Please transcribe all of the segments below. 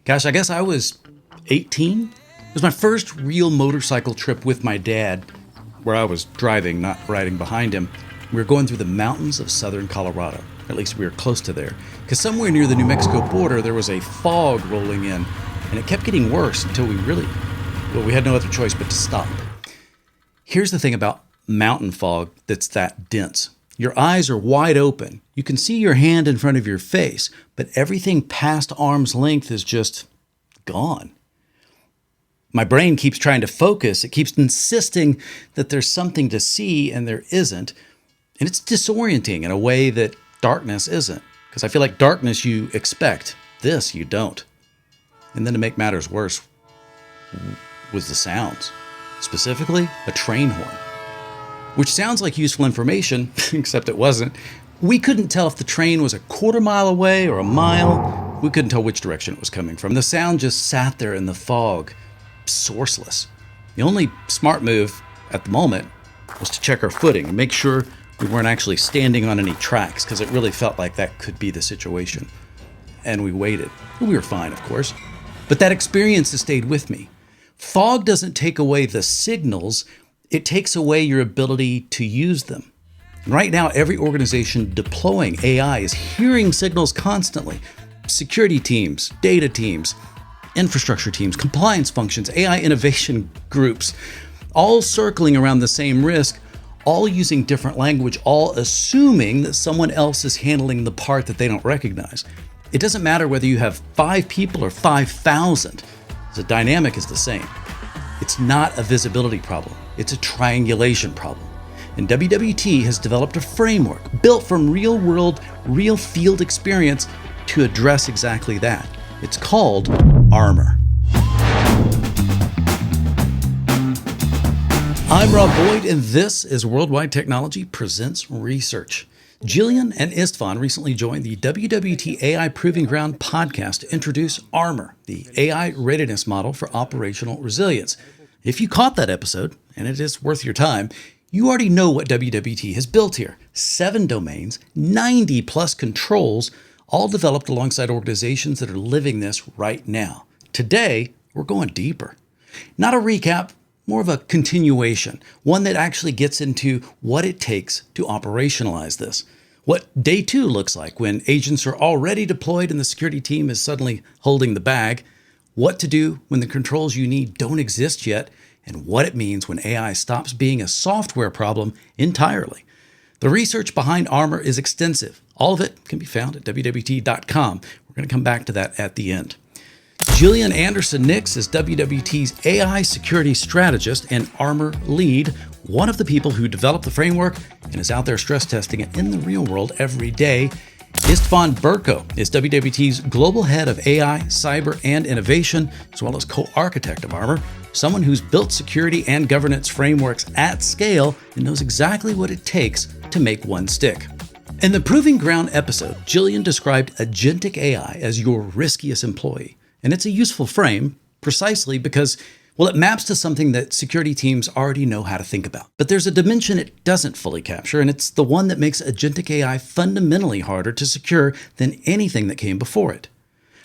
Gosh, I guess I was 18. It was my first real motorcycle trip with my dad, where I was driving, not riding behind him. We were going through the mountains of southern Colorado. At least we were close to there. Because somewhere near the New Mexico border, there was a fog rolling in, and it kept getting worse until we had no other choice but to stop. Here's the thing about mountain fog that's that dense. Your eyes are wide open. You can see your hand in front of your face, but everything past arm's length is just gone. My brain keeps trying to focus. It keeps insisting that there's something to see and there isn't. And it's disorienting in a way that darkness isn't. Because I feel like darkness you expect. This you don't. And then to make matters worse was the sounds. Specifically, a train horn. Which sounds like useful information, except it wasn't. We couldn't tell if the train was a quarter mile away or a mile. We couldn't tell which direction it was coming from. The sound just sat there in the fog, sourceless. The only smart move at the moment was to check our footing and make sure we weren't actually standing on any tracks, because it really felt like that could be the situation. And we waited. We were fine, of course. But that experience has stayed with me. Fog doesn't take away the signals. It takes away your ability to use them. Right now, every organization deploying AI is hearing signals constantly. Security teams, data teams, infrastructure teams, compliance functions, AI innovation groups, all circling around the same risk, all using different language, all assuming that someone else is handling the part that they don't recognize. It doesn't matter whether you have 5 people or 5,000. The dynamic is the same. It's not a visibility problem. It's a triangulation problem. And WWT has developed a framework built from real-world, real-field experience to address exactly that. It's called Armor. I'm Rob Boyd, and this is Worldwide Technology Presents Research. Jillian and Istvan recently joined the WWT AI Proving Ground podcast to introduce Armor, the AI readiness model for operational resilience. If you caught that episode, and it is worth your time, you already know what WWT has built here. 7 domains, 90 plus controls, all developed alongside organizations that are living this right now. Today, we're going deeper. Not a recap, more of a continuation, one that actually gets into what it takes to operationalize this. What day 2 looks like when agents are already deployed and the security team is suddenly holding the bag. What to do when the controls you need don't exist yet, and what it means when AI stops being a software problem entirely. The research behind Armor is extensive. All of it can be found at WWT.com. We're going to come back to that at the end. Jillian Anderson-Nix is WWT's AI security strategist and Armor lead, one of the people who developed the framework and is out there stress testing it in the real world every day. Istvan Berko is WWT's global head of AI, cyber, and innovation, as well as co-architect of Armor, someone who's built security and governance frameworks at scale and knows exactly what it takes to make one stick. In the Proving Ground episode, Jillian described Agentic AI as your riskiest employee. And it's a useful frame precisely because, well, it maps to something that security teams already know how to think about. But there's a dimension it doesn't fully capture, and it's the one that makes Agentic AI fundamentally harder to secure than anything that came before it.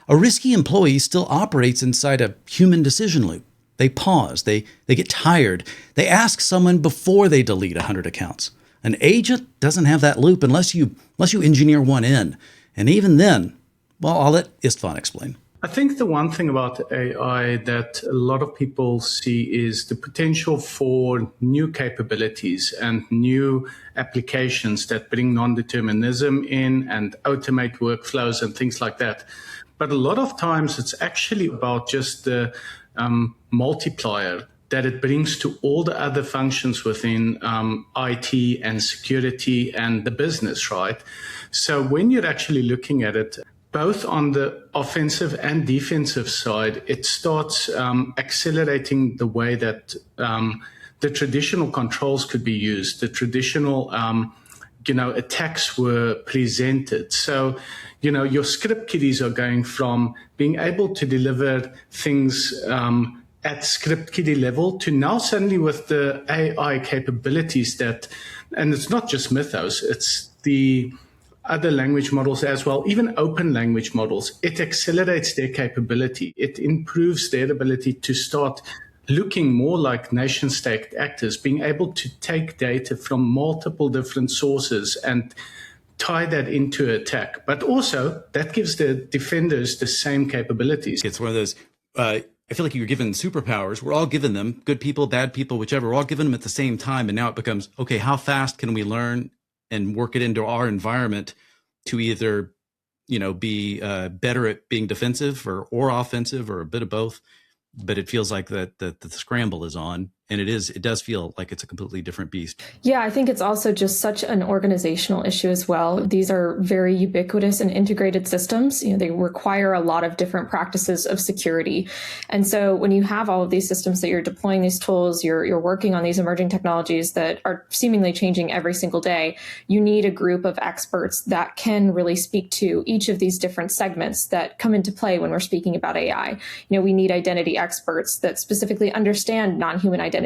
A risky employee still operates inside a human decision loop. They pause, they get tired, they ask someone before they delete 100 accounts. An agent doesn't have that loop unless you engineer one in. And even then, well, I'll let Istvan explain. I think the one thing about AI that a lot of people see is the potential for new capabilities and new applications that bring non-determinism in and automate workflows and things like that. But a lot of times it's actually about just the multiplier that it brings to all the other functions within IT and security and the business, right? So when you're actually looking at it, both on the offensive and defensive side, it starts accelerating the way that the traditional controls could be used, the traditional attacks were presented. So, your script kiddies are going from being able to deliver things at script kiddie level to now suddenly with the AI capabilities and it's not just Mythos, it's the other language models as well, even open language models, it accelerates their capability. It improves their ability to start looking more like nation state actors, being able to take data from multiple different sources and tie that into attack. But also, that gives the defenders the same capabilities. It's one of those, I feel like you're given superpowers. We're all given them, good people, bad people, whichever. We're all given them at the same time. And now it becomes, okay, how fast can we learn and work it into our environment to either, be better at being defensive or offensive or a bit of both. But it feels like that the scramble is on, and it does feel like it's a completely different beast. Yeah, I think it's also just such an organizational issue as well. These are very ubiquitous and integrated systems. They require a lot of different practices of security. And so when you have all of these systems that you're deploying these tools, you're working on these emerging technologies that are seemingly changing every single day, you need a group of experts that can really speak to each of these different segments that come into play when we're speaking about AI. We need identity experts that specifically understand non-human identity.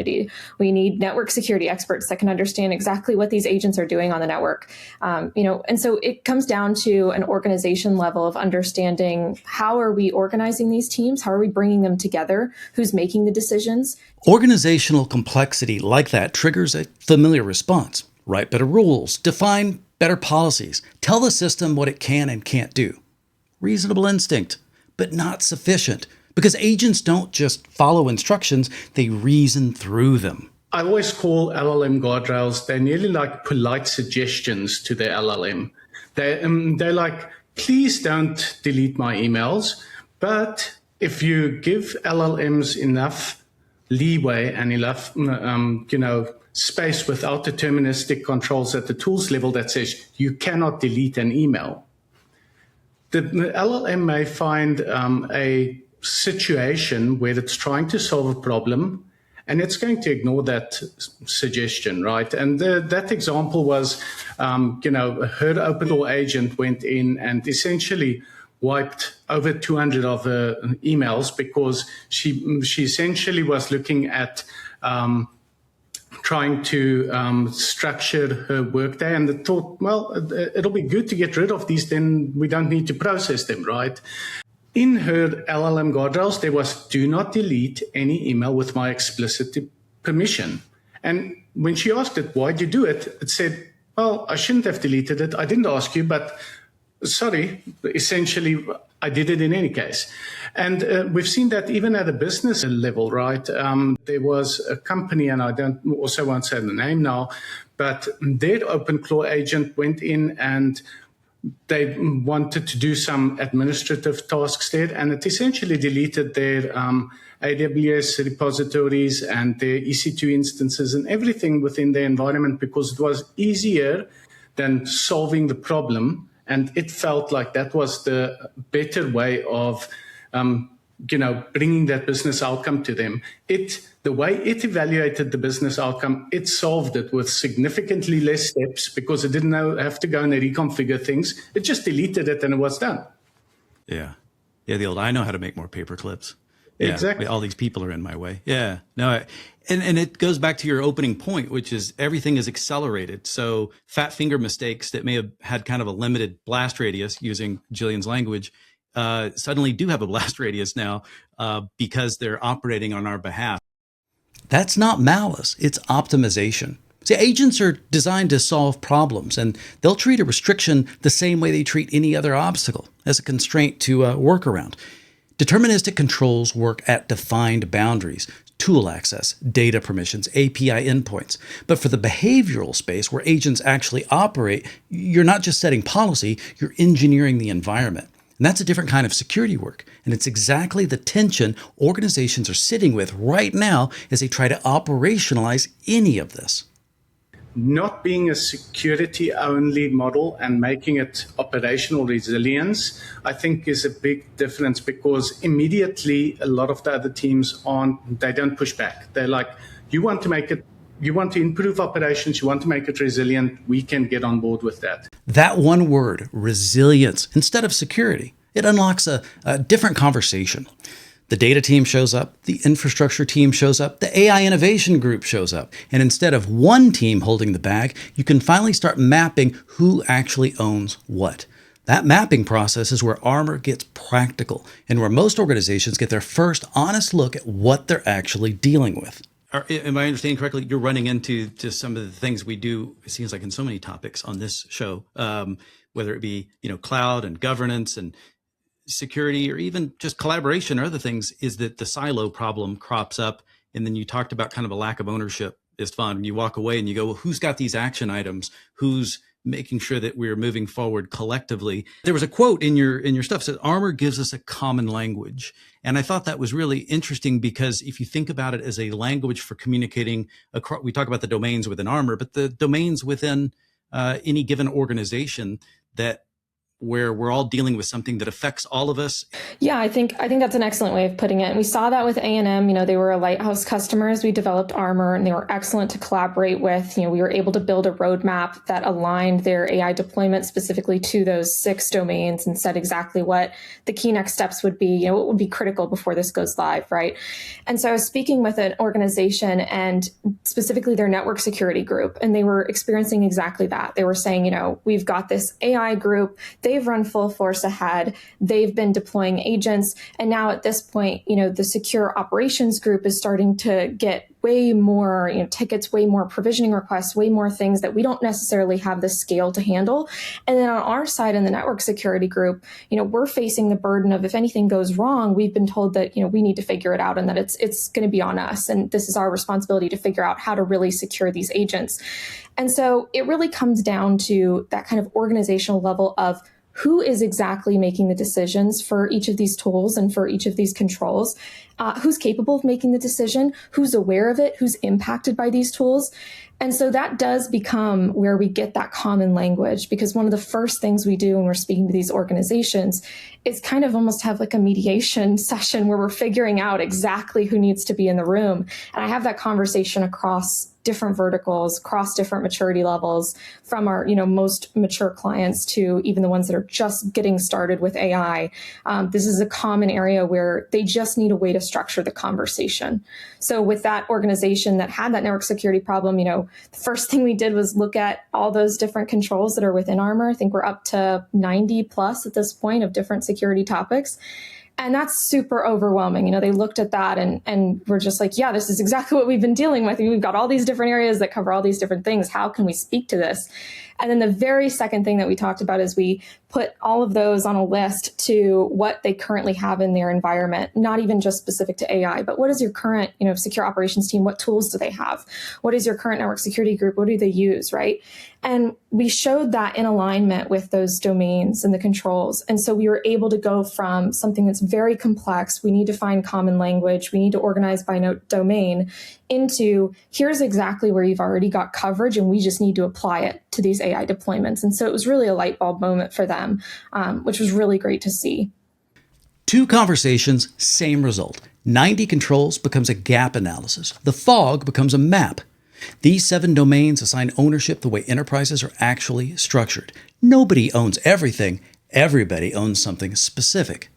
We need network security experts that can understand exactly what these agents are doing on the network. And so it comes down to an organization level of understanding how are we organizing these teams? How are we bringing them together? Who's making the decisions? Organizational complexity like that triggers a familiar response. Write better rules, define better policies, tell the system what it can and can't do. Reasonable instinct, but not sufficient. Because agents don't just follow instructions, they reason through them. I always call LLM guardrails, they're nearly like polite suggestions to the LLM. They're like, please don't delete my emails, but if you give LLMs enough leeway and enough space without deterministic controls at the tools level that says you cannot delete an email, the LLM may find a situation where it's trying to solve a problem and it's going to ignore that suggestion, right? And that example was, her open door agent went in and essentially wiped over 200 of her emails because she essentially was looking at trying to structure her workday, and it thought, well, it'll be good to get rid of these, then we don't need to process them, right? In her LLM guardrails, there was do not delete any email with my explicit permission. And when she asked it, why'd you do it? It said, well, I shouldn't have deleted it. I didn't ask you, but sorry, essentially, I did it in any case. And we've seen that even at a business level, right? There was a company, and I won't say the name now, but their OpenClaw agent went in and they wanted to do some administrative tasks there, and it essentially deleted their AWS repositories and their EC2 instances and everything within their environment because it was easier than solving the problem. And it felt like that was the better way of, bringing that business outcome to them. The way it evaluated the business outcome, it solved it with significantly less steps because it didn't have to go and reconfigure things. It just deleted it and it was done. Yeah. Yeah, the old, I know how to make more paper clips. Yeah, exactly. All these people are in my way. Yeah. No, and it goes back to your opening point, which is everything is accelerated. So fat finger mistakes that may have had kind of a limited blast radius, using Jillian's language, suddenly do have a blast radius now because they're operating on our behalf. That's not malice, it's optimization. See, agents are designed to solve problems, and they'll treat a restriction the same way they treat any other obstacle, as a constraint to work around. Deterministic controls work at defined boundaries, tool access, data permissions, API endpoints. But for the behavioral space where agents actually operate, you're not just setting policy, you're engineering the environment. And that's a different kind of security work. And it's exactly the tension organizations are sitting with right now as they try to operationalize any of this. Not being a security-only model and making it operational resilience, I think is a big difference because immediately a lot of the other teams they don't push back. They're like, you want to improve operations, you want to make it resilient, we can get on board with that. That one word, resilience, instead of security, it unlocks a different conversation. The data team shows up, the infrastructure team shows up, the AI innovation group shows up. And instead of one team holding the bag, you can finally start mapping who actually owns what. That mapping process is where Armor gets practical and where most organizations get their first honest look at what they're actually dealing with. Am I understanding correctly? You're running into just some of the things we do, it seems like in so many topics on this show, whether it be, cloud and governance and security, or even just collaboration or other things, is that the silo problem crops up. And then you talked about kind of a lack of ownership, Istvan. You walk away and you go, well, who's got these action items? Who's making sure that we're moving forward collectively? There was a quote in your stuff that said, Armor gives us a common language. And I thought that was really interesting, because if you think about it as a language for communicating across, we talk about the domains within Armor, but the domains within any given organization, that where we're all dealing with something that affects all of us. Yeah, I think that's an excellent way of putting it. And we saw that with A&M. They were a lighthouse customer as we developed Armor, and they were excellent to collaborate with. We were able to build a roadmap that aligned their AI deployment specifically to those 6 domains and said exactly what the key next steps would be, what would be critical before this goes live, right? And so I was speaking with an organization, and specifically their network security group, and they were experiencing exactly that. They were saying, we've got this AI group, they've run full force ahead. They've been deploying agents. And now at this point, the secure operations group is starting to get way more tickets, way more provisioning requests, way more things that we don't necessarily have the scale to handle. And then on our side in the network security group, we're facing the burden of, if anything goes wrong, we've been told that, we need to figure it out, and that it's going to be on us. And this is our responsibility to figure out how to really secure these agents. And so it really comes down to that kind of organizational level of who is exactly making the decisions for each of these tools and for each of these controls, who's capable of making the decision, who's aware of it, who's impacted by these tools. And so that does become where we get that common language, because one of the first things we do when we're speaking to these organizations is kind of almost have like a mediation session where we're figuring out exactly who needs to be in the room. And I have that conversation across different verticals, across different maturity levels, from our most mature clients to even the ones that are just getting started with AI. This is a common area where they just need a way to structure the conversation. So with that organization that had that network security problem, the first thing we did was look at all those different controls that are within Armor. I think we're up to 90 plus at this point of different security topics. And that's super overwhelming. They looked at that and were just like, yeah, this is exactly what we've been dealing with. We've got all these different areas that cover all these different things. How can we speak to this? And then the very second thing that we talked about is we put all of those on a list to what they currently have in their environment, not even just specific to AI, but what is your current, secure operations team? What tools do they have? What is your current network security group? What do they use, right? And we showed that in alignment with those domains and the controls. And so we were able to go from something that's very complex, we need to find common language, we need to organize by domain, into here's exactly where you've already got coverage and we just need to apply it to these AI deployments. And so it was really a light bulb moment for them, which was really great to see. 2 conversations, same result. 90 controls becomes a gap analysis. The fog becomes a map. These 7 domains assign ownership the way enterprises are actually structured. Nobody owns everything. Everybody owns something specific.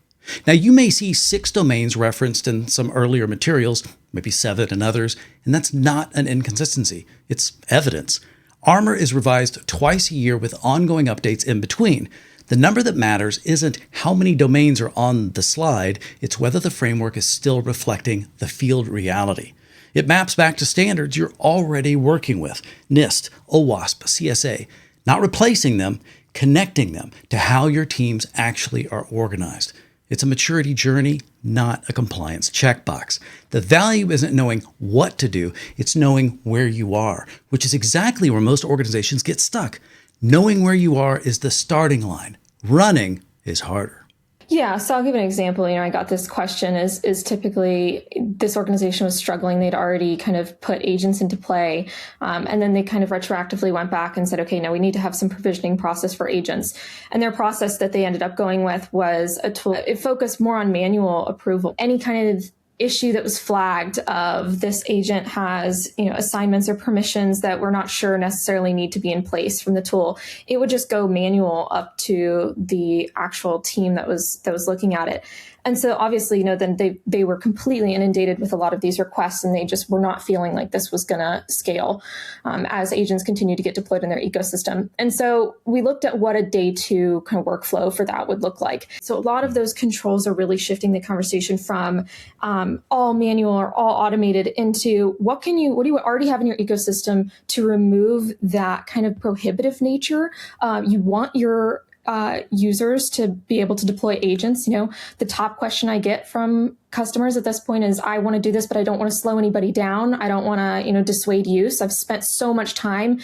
Now, you may see 6 domains referenced in some earlier materials, maybe 7 in others, and that's not an inconsistency. It's evidence. Armor is revised twice a year with ongoing updates in between. The number that matters isn't how many domains are on the slide, it's whether the framework is still reflecting the field reality. It maps back to standards you're already working with, NIST, OWASP, CSA, not replacing them, connecting them to how your teams actually are organized. It's a maturity journey, not a compliance checkbox. The value isn't knowing what to do, it's knowing where you are, which is exactly where most organizations get stuck. Knowing where you are is the starting line. Running is harder. Yeah, so I'll give an example. I got this question is typically this organization was struggling. They'd already kind of put agents into play. And then they kind of retroactively went back and said, okay, now we need to have some provisioning process for agents. And their process that they ended up going with was a tool. It focused more on manual approval. Any kind of issue that was flagged of this agent has, assignments or permissions that we're not sure necessarily need to be in place from the tool, it would just go manual up to the actual team that was looking at it. And so obviously, then they were completely inundated with a lot of these requests, and they just were not feeling like this was going to scale as agents continue to get deployed in their ecosystem. And so we looked at what a day two kind of workflow for that would look like. So a lot of those controls are really shifting the conversation from all manual or all automated into what do you already have in your ecosystem to remove that kind of prohibitive nature. You want your users to be able to deploy agents. The top question I get from customers at this point is, I want to do this, but I don't want to slow anybody down. I don't want to, dissuade use. I've spent so much time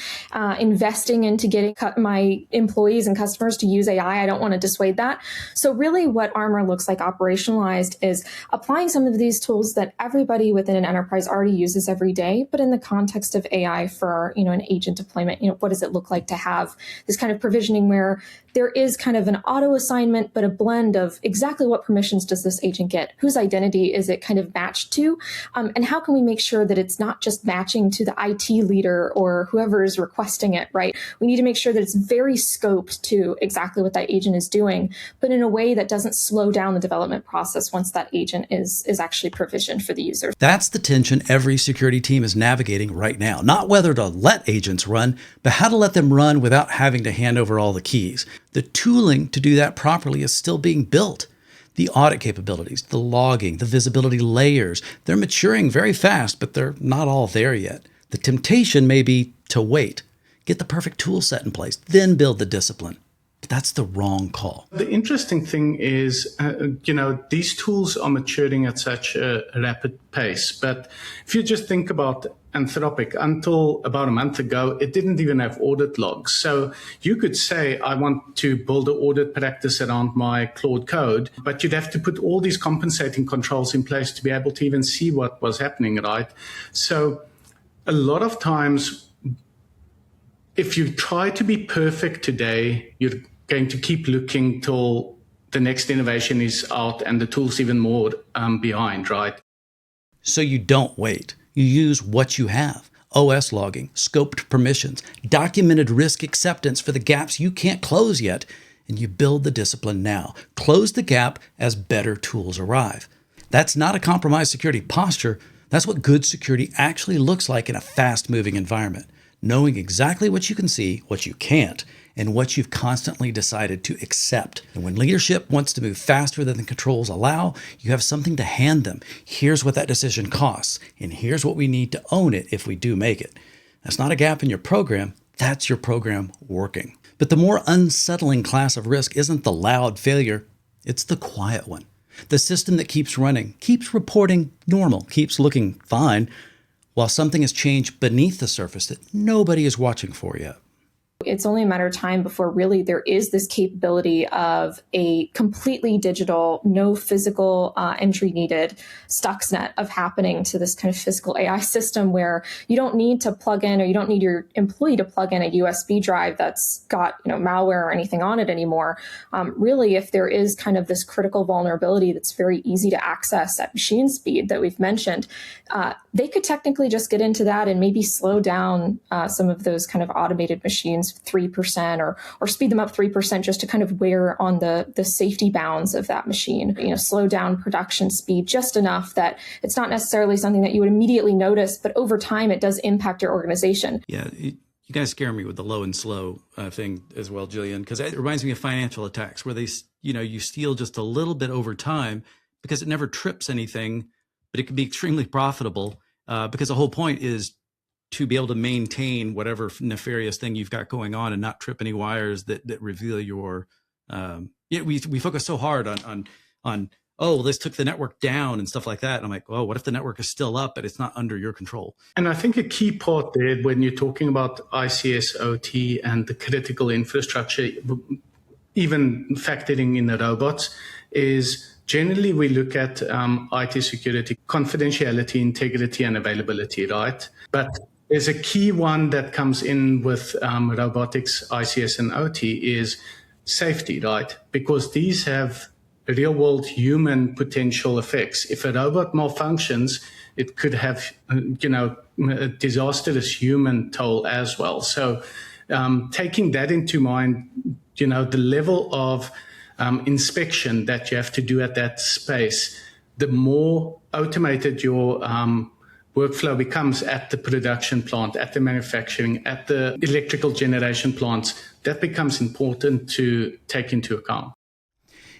investing into getting my employees and customers to use AI. I don't want to dissuade that. So really what Armor looks like operationalized is applying some of these tools that everybody within an enterprise already uses every day, but in the context of AI for, an agent deployment. What does it look like to have this kind of provisioning where there is kind of an auto assignment, but a blend of exactly what permissions does this agent get? Whose identity is it kind of matched to? And how can we make sure that it's not just matching to the IT leader or whoever is requesting it, right? We need to make sure that it's very scoped to exactly what that agent is doing, but in a way that doesn't slow down the development process once that agent is actually provisioned for the user. That's the tension every security team is navigating right now. Not whether to let agents run, but how to let them run without having to hand over all the keys. The tooling to do that properly is still being built. The audit capabilities, the logging, the visibility layers, they're maturing very fast, but they're not all there yet. The temptation may be to wait, get the perfect tool set in place, then build the discipline. But that's the wrong call. The interesting thing is, these tools are maturing at such a rapid pace. But if you just think about Anthropic, until about a month ago, it didn't even have audit logs. So you could say, I want to build an audit practice around my Claude code, but you'd have to put all these compensating controls in place to be able to even see what was happening, right? So a lot of times, if you try to be perfect today, you're going to keep looking till the next innovation is out and the tool's even more behind, right? So you don't wait. You use what you have. OS logging, scoped permissions, documented risk acceptance for the gaps you can't close yet, and you build the discipline now. Close the gap as better tools arrive. That's not a compromised security posture. That's what good security actually looks like in a fast-moving environment. Knowing exactly what you can see, what you can't, and what you've constantly decided to accept. And when leadership wants to move faster than the controls allow, you have something to hand them. Here's what that decision costs, and here's what we need to own it if we do make it. That's not a gap in your program, that's your program working. But the more unsettling class of risk isn't the loud failure, it's the quiet one. The system that keeps running, keeps reporting normal, keeps looking fine, while something has changed beneath the surface that nobody is watching for yet. It's only a matter of time before really there is this capability of a completely digital, no physical entry needed Stuxnet of happening to this kind of physical AI system where you don't need to plug in, or you don't need your employee to plug in a USB drive that's got malware or anything on it anymore. Really, if there is kind of this critical vulnerability that's very easy to access at machine speed that we've mentioned, they could technically just get into that and maybe slow down some of those kind of automated machines 3% or speed them up 3% just to kind of wear on the safety bounds of that machine, slow down production speed just enough that it's not necessarily something that you would immediately notice, but over time it does impact your organization. Yeah, you guys scare me with the low and slow thing as well, Jillian, because it reminds me of financial attacks where you steal just a little bit over time because it never trips anything, but it can be extremely profitable because the whole point is to be able to maintain whatever nefarious thing you've got going on and not trip any wires that reveal your, we focus so hard on, oh, this took the network down and stuff like that. And I'm like, oh, what if the network is still up, but it's not under your control? And I think a key part there when you're talking about ICS, OT and the critical infrastructure, even factoring in the robots, is generally we look at IT security, confidentiality, integrity, and availability, right? But there's a key one that comes in with robotics, ICS, and OT is safety, right? Because these have real world human potential effects. If a robot malfunctions, it could have, a disastrous human toll as well. So taking that into mind, the level of inspection that you have to do at that space, the more automated your workflow becomes at the production plant, at the manufacturing, at the electrical generation plants, that becomes important to take into account.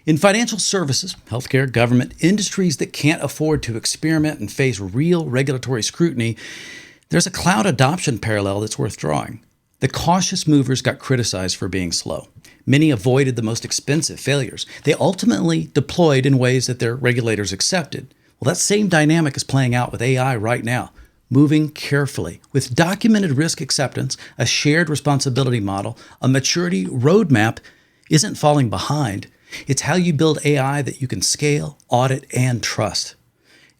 In financial services, healthcare, government, industries that can't afford to experiment and face real regulatory scrutiny, there's a cloud adoption parallel that's worth drawing. The cautious movers got criticized for being slow. Many avoided the most expensive failures. They ultimately deployed in ways that their regulators accepted. Well, that same dynamic is playing out with AI right now, moving carefully with documented risk acceptance, a shared responsibility model, a maturity roadmap isn't falling behind. It's how you build AI that you can scale, audit, and trust.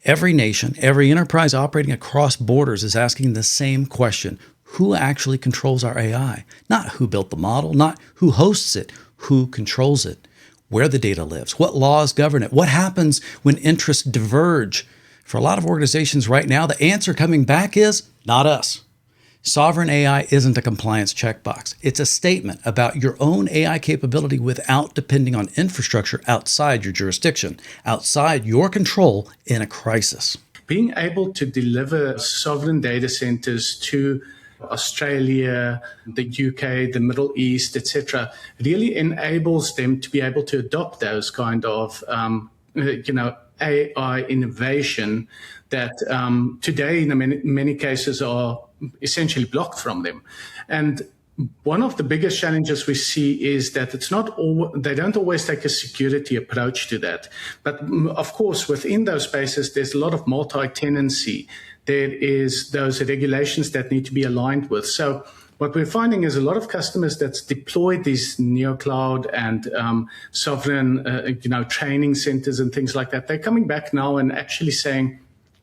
Every nation, every enterprise operating across borders is asking the same question. Who actually controls our AI? Not who built the model, not who hosts it, who controls it, where the data lives, what laws govern it, what happens when interests diverge. For a lot of organizations right now, the answer coming back is not us. Sovereign AI isn't a compliance checkbox. It's a statement about your own AI capability without depending on infrastructure outside your jurisdiction, outside your control in a crisis. Being able to deliver sovereign data centers to Australia, the UK, the Middle East, etc., really enables them to be able to adopt those kind of, AI innovation that today, in many cases, are essentially blocked from them. And one of the biggest challenges we see is that they don't always take a security approach to that. But of course, within those spaces, there's a lot of multi-tenancy. There is those regulations that need to be aligned with. So what we're finding is a lot of customers that's deployed these neocloud and sovereign, training centers and things like that. They're coming back now and actually saying,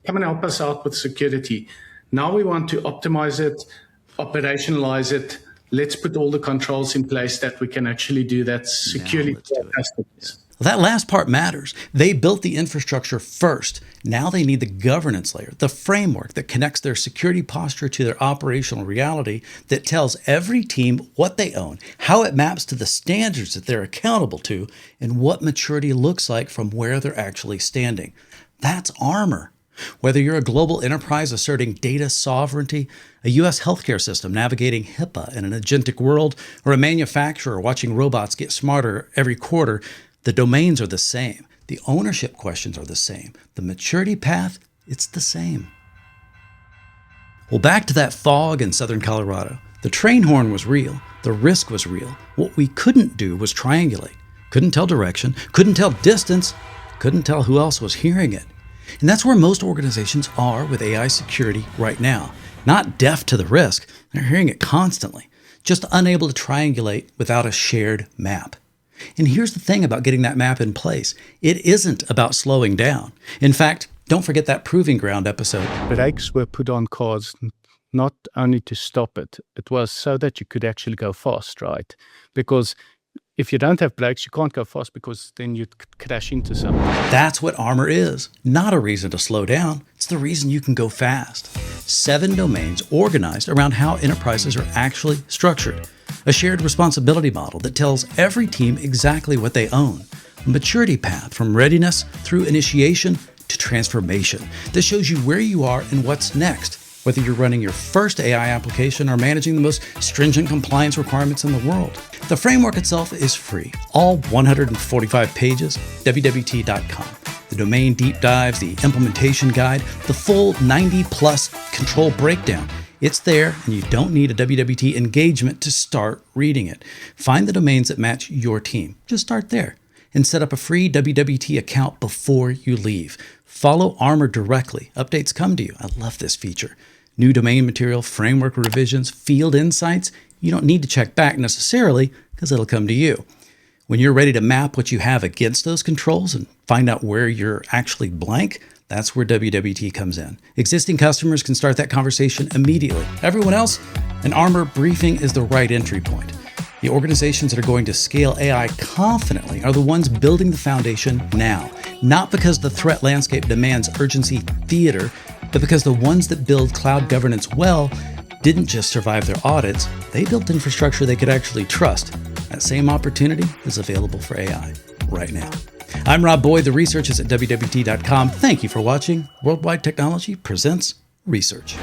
come and help us out with security. Now we want to optimize it, operationalize it. Let's put all the controls in place that we can actually do that securely for our customers. Well, that last part matters. They built the infrastructure first. Now they need the governance layer, the framework that connects their security posture to their operational reality, that tells every team what they own, how it maps to the standards that they're accountable to, and what maturity looks like from where they're actually standing. That's armor. Whether you're a global enterprise asserting data sovereignty, a U.S. healthcare system navigating HIPAA in an agentic world, or a manufacturer watching robots get smarter every quarter, the domains are the same. The ownership questions are the same. The maturity path, it's the same. Well, back to that fog in southern Colorado. The train horn was real. The risk was real. What we couldn't do was triangulate. Couldn't tell direction. Couldn't tell distance. Couldn't tell who else was hearing it. And that's where most organizations are with AI security right now. Not deaf to the risk. They're hearing it constantly. Just unable to triangulate without a shared map. And here's the thing about getting that map in place. It isn't about slowing down. In fact, don't forget that Proving Ground episode. Brakes were put on cars not only to stop it, it was so that you could actually go fast, right? Because if you don't have brakes, you can't go fast because then you'd crash into something. That's what armor is. Not a reason to slow down. It's the reason you can go fast. 7 domains organized around how enterprises are actually structured. A shared responsibility model that tells every team exactly what they own. A maturity path from readiness through initiation to transformation that shows you where you are and what's next, whether you're running your first AI application or managing the most stringent compliance requirements in the world. The framework itself is free, all 145 pages, WWT.com. The domain deep dives, the implementation guide, the full 90+ control breakdown. It's there, and you don't need a WWT engagement to start reading it. Find the domains that match your team. Just start there and set up a free WWT account before you leave. Follow Armor directly. Updates come to you. I love this feature. New domain material, framework revisions, field insights. You don't need to check back necessarily because it'll come to you. When you're ready to map what you have against those controls and find out where you're actually blank, that's where WWT comes in. Existing customers can start that conversation immediately. Everyone else, an Armor briefing is the right entry point. The organizations that are going to scale AI confidently are the ones building the foundation now, not because the threat landscape demands urgency theater, but because the ones that build cloud governance well didn't just survive their audits, they built infrastructure they could actually trust. That same opportunity is available for AI right now. I'm Rob Boyd. The research is at WWT.com. Thank you for watching. Worldwide Technology presents Research.